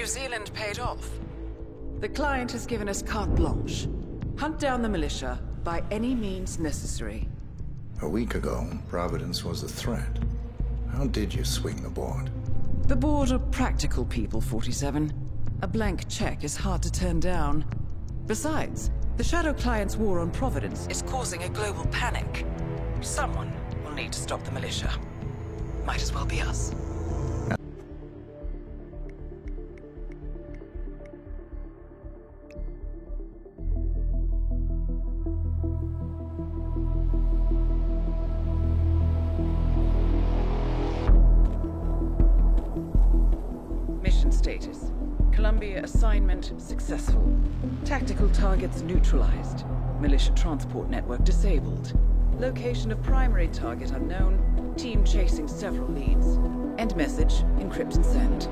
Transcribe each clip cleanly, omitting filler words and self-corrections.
New Zealand paid off. The client has given us carte blanche. Hunt down the militia by any means necessary. A week ago, Providence was a threat. How did you swing the board? The board are practical people, 47. A blank check is hard to turn down. Besides, the Shadow Client's war on Providence is causing a global panic. Someone will need to stop the militia. Might as well be us. Mission status. Columbia assignment successful. Tactical targets neutralized. Militia transport network disabled. Location of primary target unknown. Team chasing several leads. End message, encrypt and send.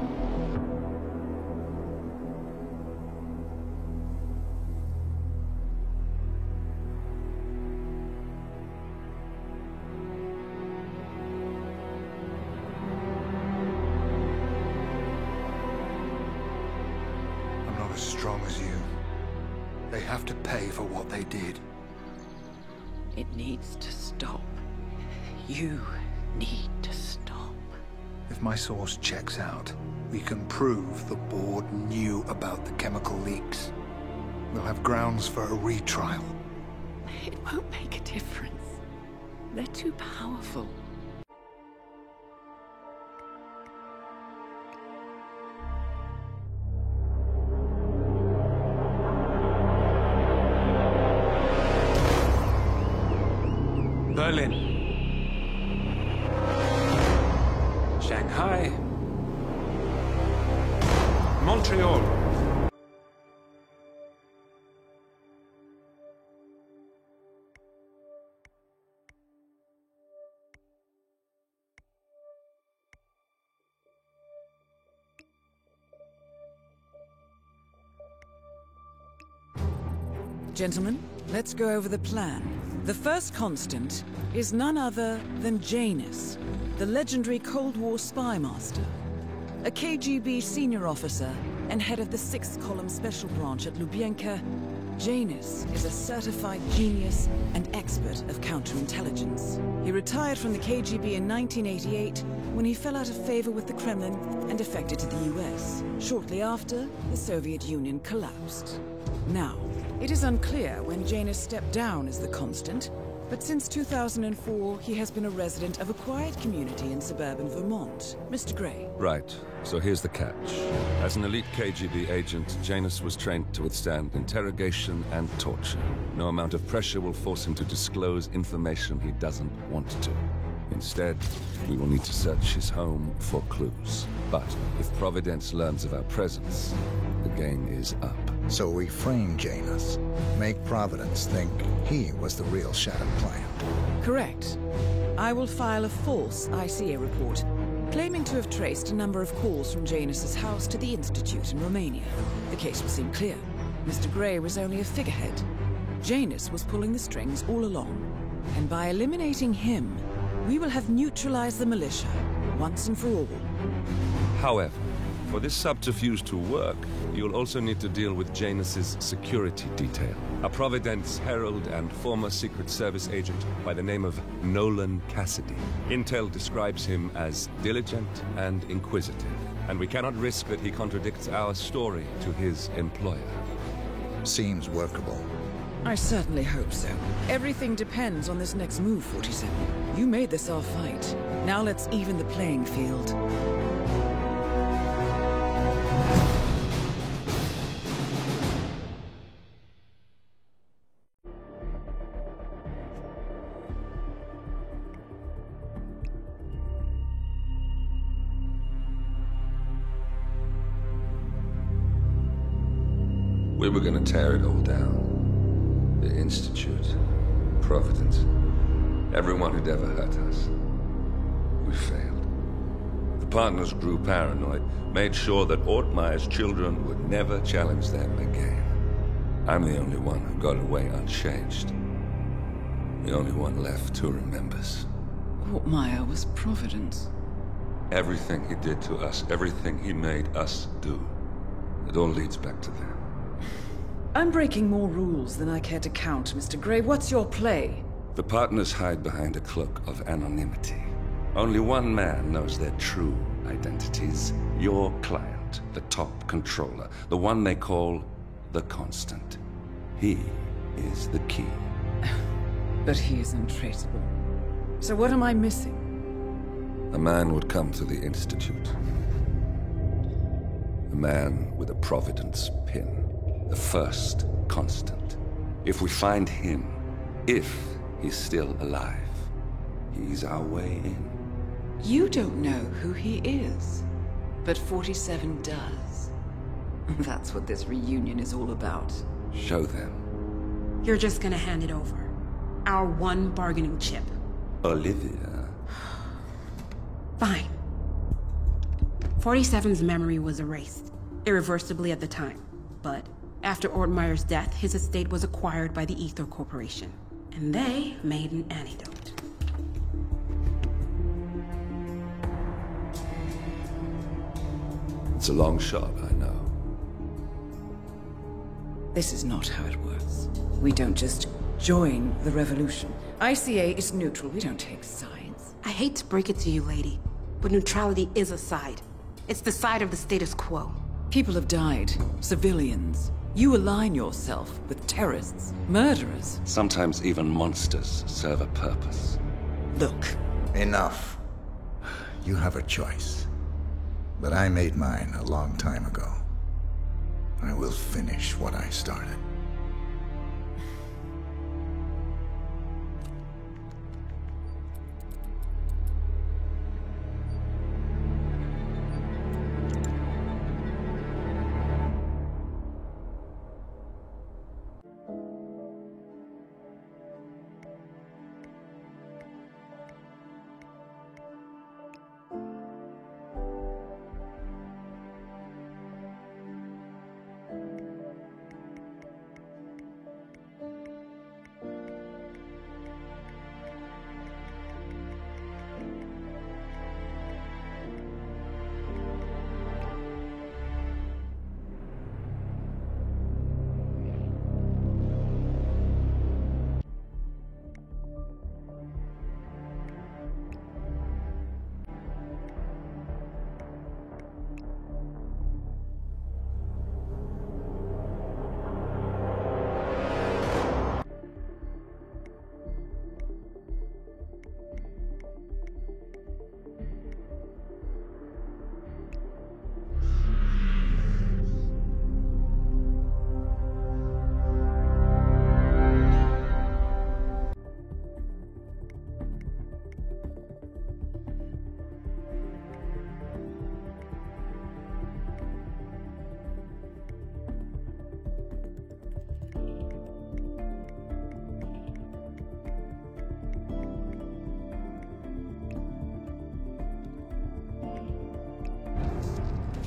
I'm not as strong as you. They have to pay for what they did. It needs to stop. You need to stop. If my source checks out, we can prove the board knew about the chemical leaks. We'll have grounds for a retrial. It won't make a difference. They're too powerful. Berlin. Shanghai. Montreal. Gentlemen, let's go over the plan. The first constant is none other than Janus, the legendary Cold War spy master. A KGB senior officer and head of the 6th Column Special Branch at Lubyanka, Janus is a certified genius and expert of counterintelligence. He retired from the KGB in 1988 when he fell out of favor with the Kremlin and defected to the US. Shortly after, the Soviet Union collapsed. Now, it is unclear when Janus stepped down as the constant, but since 2004, he has been a resident of a quiet community in suburban Vermont. Mr. Gray. Right. So here's the catch. As an elite KGB agent, Janus was trained to withstand interrogation and torture. No amount of pressure will force him to disclose information he doesn't want to. Instead, we will need to search his home for clues. But if Providence learns of our presence, the game is up. So we frame Janus. Make Providence think he was the real Shadow Client. Correct. I will file a false ICA report, claiming to have traced a number of calls from Janus's house to the Institute in Romania. The case will seem clear. Mr. Gray was only a figurehead. Janus was pulling the strings all along. And by eliminating him, we will have neutralized the militia, once and for all. However, for this subterfuge to work, you'll also need to deal with Janus's security detail. A Providence herald and former Secret Service agent by the name of Nolan Cassidy. Intel describes him as diligent and inquisitive, and we cannot risk that he contradicts our story to his employer. Seems workable. I certainly hope so. Everything depends on this next move, 47. You made this our fight. Now let's even the playing field. We were gonna tear it all down. The Institute, Providence, everyone who'd ever hurt us. We failed. The partners grew paranoid, made sure that Ortmeyer's children would never challenge them again. I'm the only one who got away unchanged. The only one left who remembers. Ortmeyer was Providence. Everything he did to us, everything he made us do. It all leads back to them. I'm breaking more rules than I care to count, Mr. Grey. What's your play? The partners hide behind a cloak of anonymity. Only one man knows their true identities. Your client, the top controller, the one they call the Constant. He is the key. But he is untraceable. So what am I missing? A man would come to the Institute. A man with a Providence pin. The first Constant. If we find him, if he's still alive, he's our way in. You don't know who he is, but 47 does. That's what this reunion is all about. Show them. You're just gonna hand it over. Our one bargaining chip. Olivia. Fine. 47's memory was erased, irreversibly at the time. But after Ortmeyer's death, his estate was acquired by the Ether Corporation. And they made an antidote. It's a long shot, I know. This is not how it works. We don't just join the revolution. ICA is neutral. We don't take sides. I hate to break it to you, lady, but neutrality is a side. It's the side of the status quo. People have died. Civilians. You align yourself with terrorists, murderers. Sometimes even monsters serve a purpose. Look. Enough. You have a choice. But I made mine a long time ago. I will finish what I started.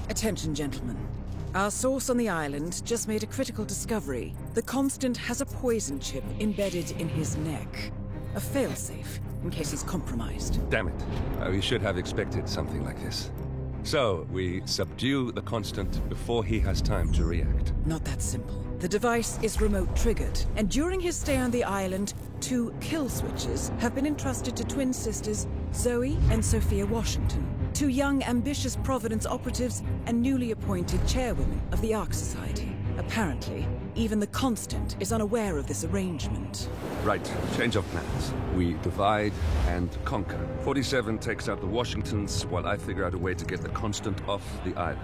Attention, gentlemen. Our source on the island just made a critical discovery. The Constant has a poison chip embedded in his neck. A failsafe, in case he's compromised. Damn it. We should have expected something like this. So, we subdue the Constant before he has time to react. Not that simple. The device is remote-triggered, and during his stay on the island, 2 kill switches have been entrusted to twin sisters Zoe and Sophia Washington, 2 young, ambitious Providence operatives and newly appointed chairwomen of the Ark Society. Apparently, even the Constant is unaware of this arrangement. Right, change of plans. We divide and conquer. 47 takes out the Washingtons, while I figure out a way to get the Constant off the island.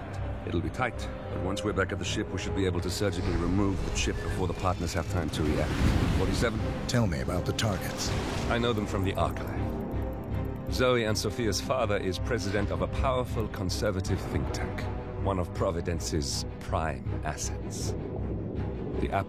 It'll be tight, but once we're back at the ship, we should be able to surgically remove the chip before the partners have time to react. 47? Tell me about the targets. I know them from the archive. Zoe and Sophia's father is president of a powerful conservative think tank, one of Providence's prime assets. The